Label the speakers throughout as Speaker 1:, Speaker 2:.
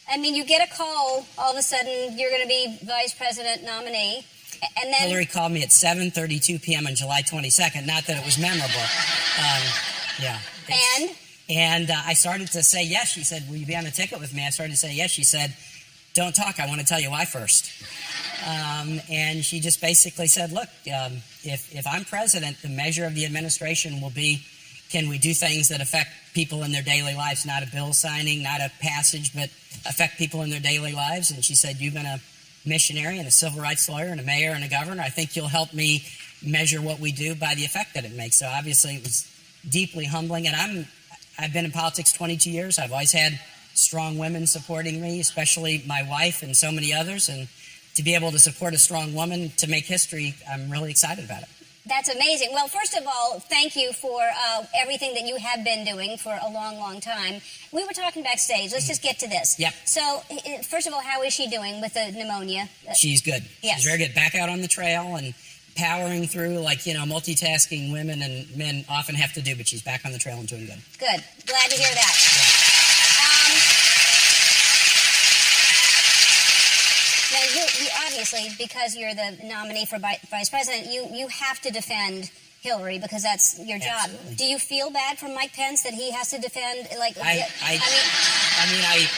Speaker 1: I mean, you get a call, all of a sudden, you're going to be vice president nominee. And then
Speaker 2: Hillary called me at 7:32 p.m. on July 22nd. Not that it was memorable. Yeah. And I started to say yes. She said, will you be on the ticket with me? I started to say yes. She said, don't talk. I want to tell you why first. And she just basically said, look, if I'm president, the measure of the administration will be, can we do things that affect people in their daily lives, not a bill signing, not a passage, but affect people in their daily lives? And she said, you've been a missionary and a civil rights lawyer and a mayor and a governor. I think you'll help me measure what we do by the effect that it makes. So obviously it was deeply humbling. And I've been in politics 22 years. I've always had strong women supporting me, especially my wife and so many others. And to be able to support a strong woman to make history, I'm really excited about it.
Speaker 1: That's amazing. Well, first of all, thank you for everything that you have been doing for a long, long time. We were talking backstage. Let's just get to this.
Speaker 2: Yep.
Speaker 1: So, first of all, how is she doing with the pneumonia?
Speaker 2: She's good.
Speaker 1: Yes.
Speaker 2: She's very good. Back out on the trail and powering through, like, multitasking women and men often have to do, but she's back on the trail and doing good.
Speaker 1: Good. Glad to hear that.
Speaker 2: Yeah.
Speaker 1: Now, you obviously, because you're the nominee for vice president, you have to defend Hillary because that's your job.
Speaker 2: Absolutely.
Speaker 1: Do you feel bad for Mike Pence that he has to defend?
Speaker 2: I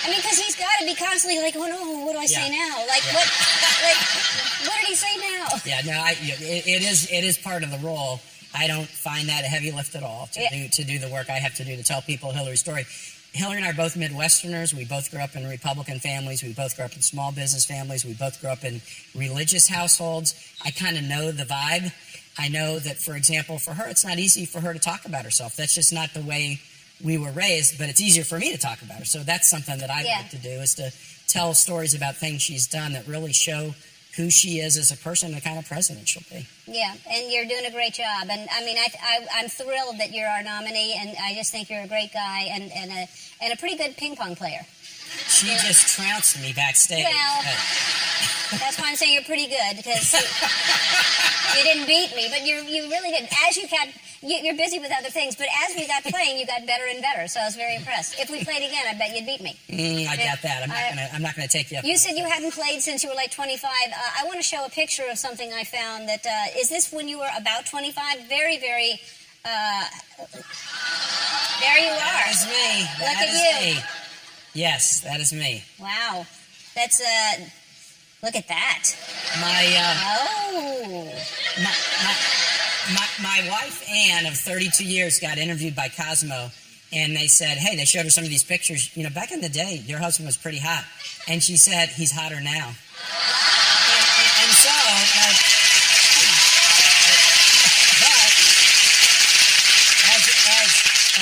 Speaker 1: mean, because he's got to be constantly like, oh no, what do I say now? Like, what did he say now?
Speaker 2: Yeah, no, it is part of the role. I don't find that a heavy lift at all to do the work I have to do to tell people Hillary's story. Hillary and I are both Midwesterners. We both grew up in Republican families. We both grew up in small business families. We both grew up in religious households. I kind of know the vibe. I know that, for example, for her, it's not easy for her to talk about herself. That's just not the way we were raised, but it's easier for me to talk about her. So that's something that I like to do, is to tell stories about things she's done that really show who she is as a person and the kind of president she'll be.
Speaker 1: Yeah, and you're doing a great job. And I mean, I'm thrilled that you're our nominee, and I just think you're a great guy and a pretty good ping pong player.
Speaker 2: She just trounced me backstage.
Speaker 1: Well, that's why I'm saying you're pretty good, because you didn't beat me, but you really didn't. As you're busy with other things, but as we got playing, you got better and better. So I was very impressed. If we played again, I bet you'd beat me.
Speaker 2: I got that. I'm not gonna take you up.
Speaker 1: You said you hadn't played since you were like 25. I want to show a picture of something I found. That is this when you were about 25? Very, very. There you are.
Speaker 2: That is me.
Speaker 1: Look at you.
Speaker 2: Me. Yes, that is me.
Speaker 1: Wow, that's look at that.
Speaker 2: My wife Ann of 32 years got interviewed by Cosmo, and they said, hey, they showed her some of these pictures. Back in the day, your husband was pretty hot, and she said he's hotter now. And so, but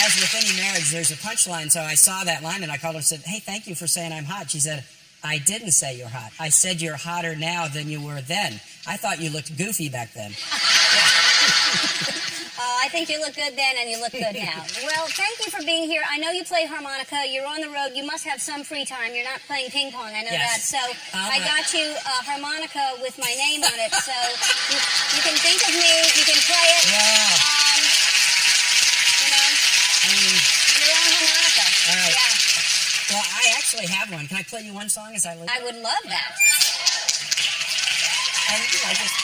Speaker 2: as with any marriage, there's a punchline. So I saw that line, and I called her and said, hey, thank you for saying I'm hot. She said, I didn't say you're hot. I said you're hotter now than you were then. I thought you looked goofy back then.
Speaker 1: I think you look good then, and you look good now. Well, thank you for being here. I know you play harmonica. You're on the road. You must have some free time. You're not playing ping pong. I know that. So I got you a harmonica with my name on it. So you can think of me. You can play it.
Speaker 2: Yeah.
Speaker 1: Your own harmonica.
Speaker 2: All right.
Speaker 1: Yeah.
Speaker 2: Well, I actually have one. Can I play you one song as I leave?
Speaker 1: I would love that.
Speaker 2: And, just